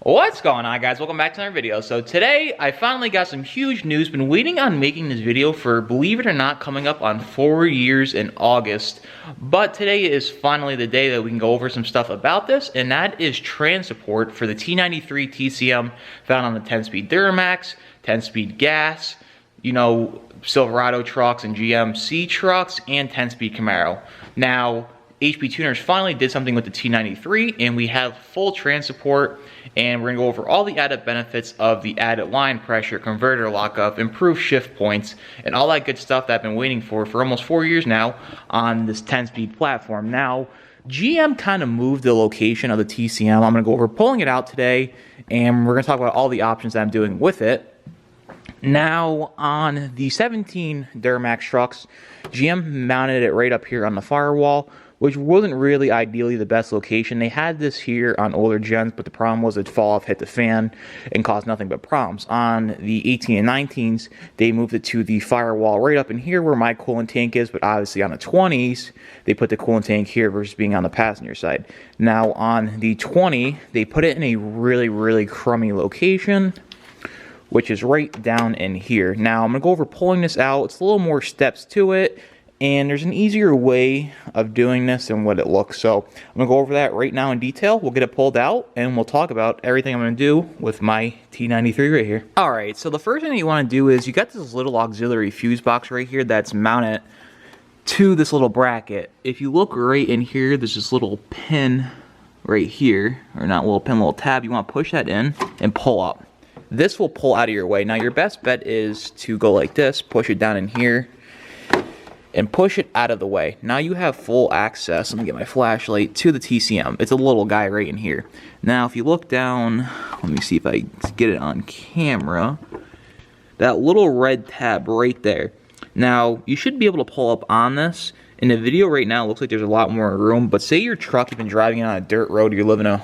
What's going on, guys? Welcome back to another video. So today I finally got some huge news. Been waiting on making this video for, believe it or not, coming up on 4 years in August. But today is finally the day that we can go over some stuff about this, and that is trans support for the T93 TCM found on the 10-speed Duramax, 10-speed gas, Silverado trucks and GMC trucks, and 10-speed Camaro. Now, HP Tuners finally did something with the T93, and we have full trans support, and we're going to go over all the added benefits of the added line pressure, converter lockup, improved shift points, and all that good stuff that I've been waiting for almost 4 years now on this 10-speed platform. Now, GM kind of moved the location of the TCM. I'm going to go over pulling it out today, and we're going to talk about all the options that I'm doing with it. Now, on the 17 Duramax trucks, GM mounted it right up here on the firewall, which wasn't really ideally the best location. They had this here on older gens, but the problem was it'd fall off, hit the fan, and cause nothing but problems. On the 18 and 19s, they moved it to the firewall right up in here where my coolant tank is, but obviously on the 20s, they put the coolant tank here versus being on the passenger side. Now, on the 20, they put it in a really crummy location, which is right down in here. Now, I'm going to go over pulling this out. It's a little more steps to it, and there's an easier way of doing this than what it looks. So I'm going to go over that right now in detail. We'll get it pulled out, and we'll talk about everything I'm going to do with my T93 right here. Alright, so the first thing that you want to do is you got this little auxiliary fuse box right here that's mounted to this little bracket. If you look right in here, there's this little pin right here, or not little pin, little tab. You want to push that in and pull up. This will pull out of your way. Now, your best bet is to go like this, push it down in here, and push it out of the way. Now you have full access, let me get my flashlight, to the TCM. It's a little guy right in here. Now if you look down, let me see if I get it on camera, that little red tab right there. Now you should be able to pull up on this. In the video right now it looks like there's a lot more room, but say your truck, you've been driving on a dirt road, you're living a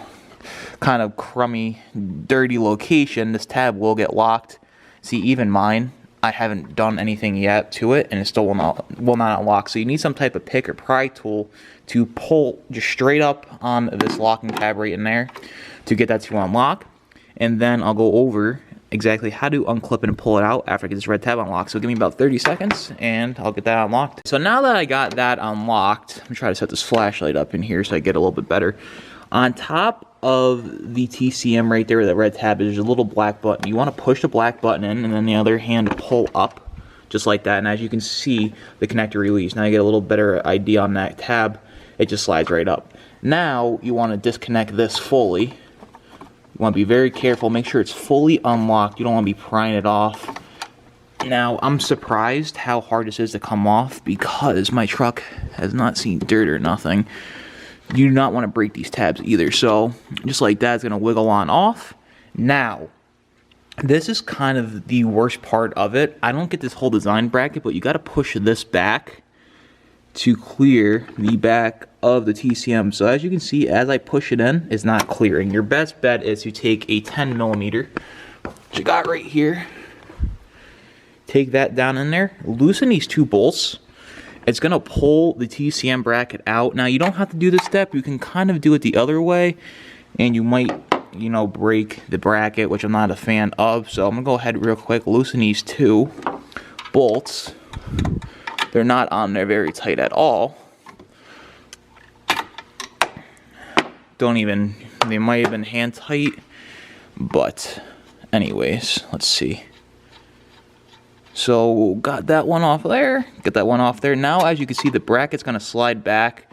kind of crummy, dirty location, this tab will get locked. See, even mine, I haven't done anything yet to it, and it still will not unlock. So you need some type of pick or pry tool to pull just straight up on this locking tab right in there to get that to unlock. And then I'll go over exactly how to unclip it and pull it out after I get this red tab unlocked. So give me about 30 seconds, and I'll get that unlocked. So now that I got that unlocked, I'm gonna try to set this flashlight up in here so I get a little bit better. On top of the TCM right there where the red tab is, there's a little black button. You want to push the black button in, and then the other hand pull up, just like that. And as you can see, the connector release. Now you get a little better idea on that tab. It just slides right up. Now you want to disconnect this fully. You want to be very careful. Make sure it's fully unlocked. You don't want to be prying it off. Now, I'm surprised how hard this is to come off because my truck has not seen dirt or nothing. You do not want to break these tabs either. So just like that, it's going to wiggle on off. Now, this is kind of the worst part of it. I don't get this whole design bracket, but you got to push this back to clear the back of the TCM. So as you can see, as I push it in, it's not clearing. Your best bet is to take a 10 millimeter, which I got right here. Take that down in there. Loosen these two bolts. It's going to pull the TCM bracket out. Now, you don't have to do this step. You can kind of do it the other way, and you might, break the bracket, which I'm not a fan of. So I'm going to go ahead real quick, loosen these two bolts. They're not on there very tight at all. They might have been hand tight, but anyways, let's see. So, got that one off there, get that one off there. Now, as you can see, the bracket's going to slide back,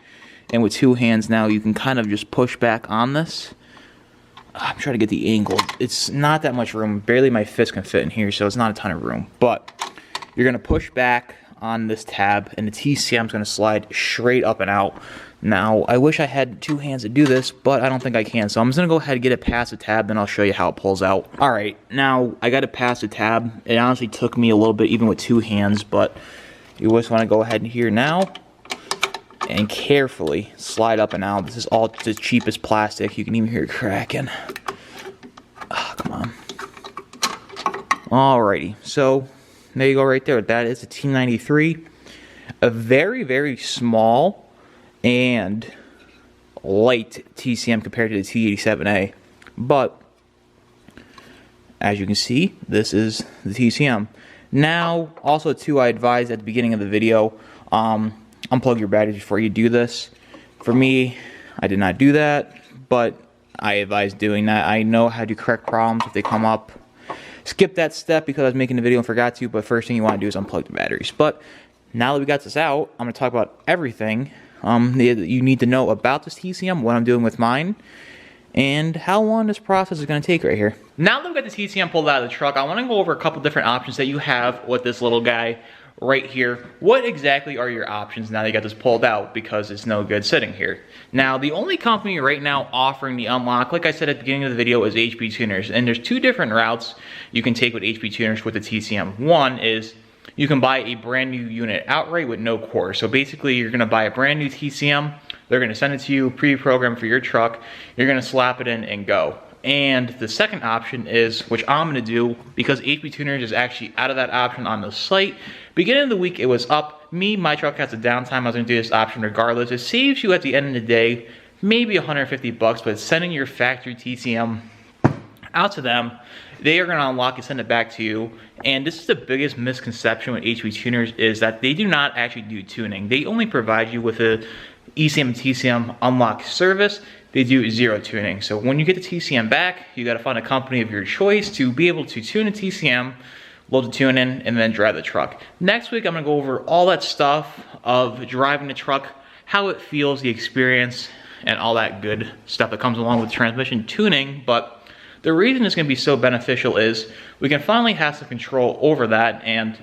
and with two hands now, you can kind of just push back on this. I'm trying to get the angle. It's not that much room. Barely my fist can fit in here, so it's not a ton of room. But you're going to push back on this tab, and the TCM's going to slide straight up and out. Now, I wish I had two hands to do this, but I don't think I can. So I'm just going to go ahead and get it past the tab, then I'll show you how it pulls out. Alright, now I got it past the tab. It honestly took me a little bit, even with two hands, but you just want to go ahead and here now and carefully slide up and out. This is all the cheapest plastic. You can even hear it cracking. Oh, come on. Alrighty, so there you go right there. That is a T93. A very small and light TCM compared to the T87A. But as you can see, this is the TCM. Now, also too, I advised at the beginning of the video, unplug your batteries before you do this. For me, I did not do that, but I advise doing that. I know how to correct problems if they come up. Skip that step because I was making the video and forgot to, but first thing you want to do is unplug the batteries. But now that we got this out, I'm going to talk about everything you need to know about this TCM, what I'm doing with mine, and how long this process is going to take right here. Now that we've got the TCM pulled out of the truck, I want to go over a couple different options that you have with this little guy right here. What exactly are your options now that you got this pulled out, because it's no good sitting here? Now, the only company right now offering the unlock, like I said at the beginning of the video, is HP Tuners, and there's two different routes you can take with HP Tuners with the TCM. One is you can buy a brand new unit outright with no core. So basically, you're going to buy a brand new TCM, they're going to send it to you pre-programmed for your truck, you're going to slap it in and go. And the second option is, which I'm going to do, because HP Tuners is actually out of that option on the site. Beginning of the week, it was up. My truck has a downtime. I was going to do this option regardless. It saves you at the end of the day maybe $150, but sending your factory TCM out to them, they are going to unlock and send it back to you. And this is the biggest misconception with HP Tuners, is that they do not actually do tuning. They only provide you with a ECM and TCM unlock service. They do zero tuning. So when you get the TCM back, you got to find a company of your choice to be able to tune a TCM, load the tune in, and then drive the truck. Next week, I'm going to go over all that stuff of driving the truck, how it feels, the experience, and all that good stuff that comes along with transmission tuning. But the reason it's going to be so beneficial is we can finally have some control over that, and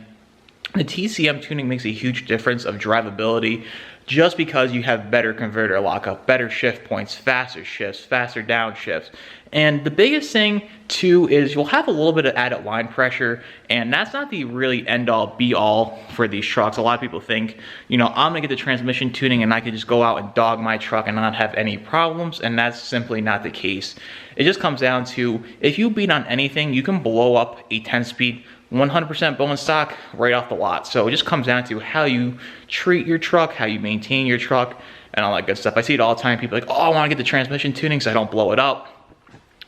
the TCM tuning makes a huge difference of drivability, just because you have better converter lockup, better shift points, faster shifts, faster downshifts. And the biggest thing too is you'll have a little bit of added line pressure, and that's not the really end all be all for these trucks. A lot of people think, you know, I'm gonna get the transmission tuning and I can just go out and dog my truck and not have any problems, and that's simply not the case. It just comes down to, if you beat on anything, you can blow up a 10-speed 100% bone stock right off the lot. So it just comes down to how you treat your truck, how you maintain your truck, and all that good stuff. I see it all the time. People are like, oh, I want to get the transmission tuning so I don't blow it up.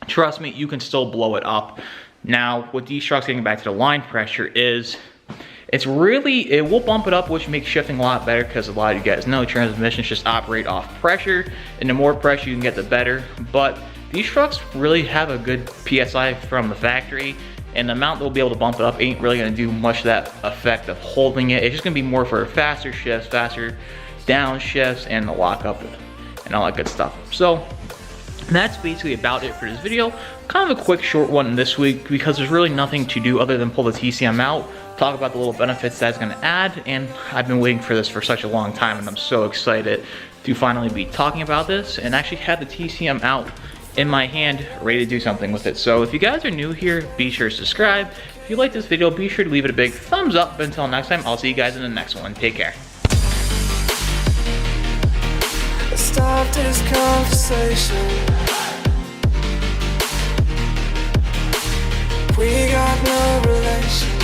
Trust me, you can still blow it up. Now, with these trucks, getting back to the line pressure, is it will bump it up, which makes shifting a lot better, because a lot of you guys know transmissions just operate off pressure, and the more pressure you can get, the better. But these trucks really have a good PSI from the factory, and the amount they'll be able to bump it up ain't really gonna do much of that effect of holding it. It's just gonna be more for faster shifts, faster down shifts, and the lockup and all that good stuff. So that's basically about it for this video. Kind of a quick short one this week, because there's really nothing to do other than pull the TCM out, talk about the little benefits that's gonna add, and I've been waiting for this for such a long time, and I'm so excited to finally be talking about this and actually have the TCM out in my hand, ready to do something with it. So if you guys are new here, be sure to subscribe. If you like this video, be sure to leave it a big thumbs up. But until next time, I'll see you guys in the next one. Take care. Stop this conversation. We got no relation.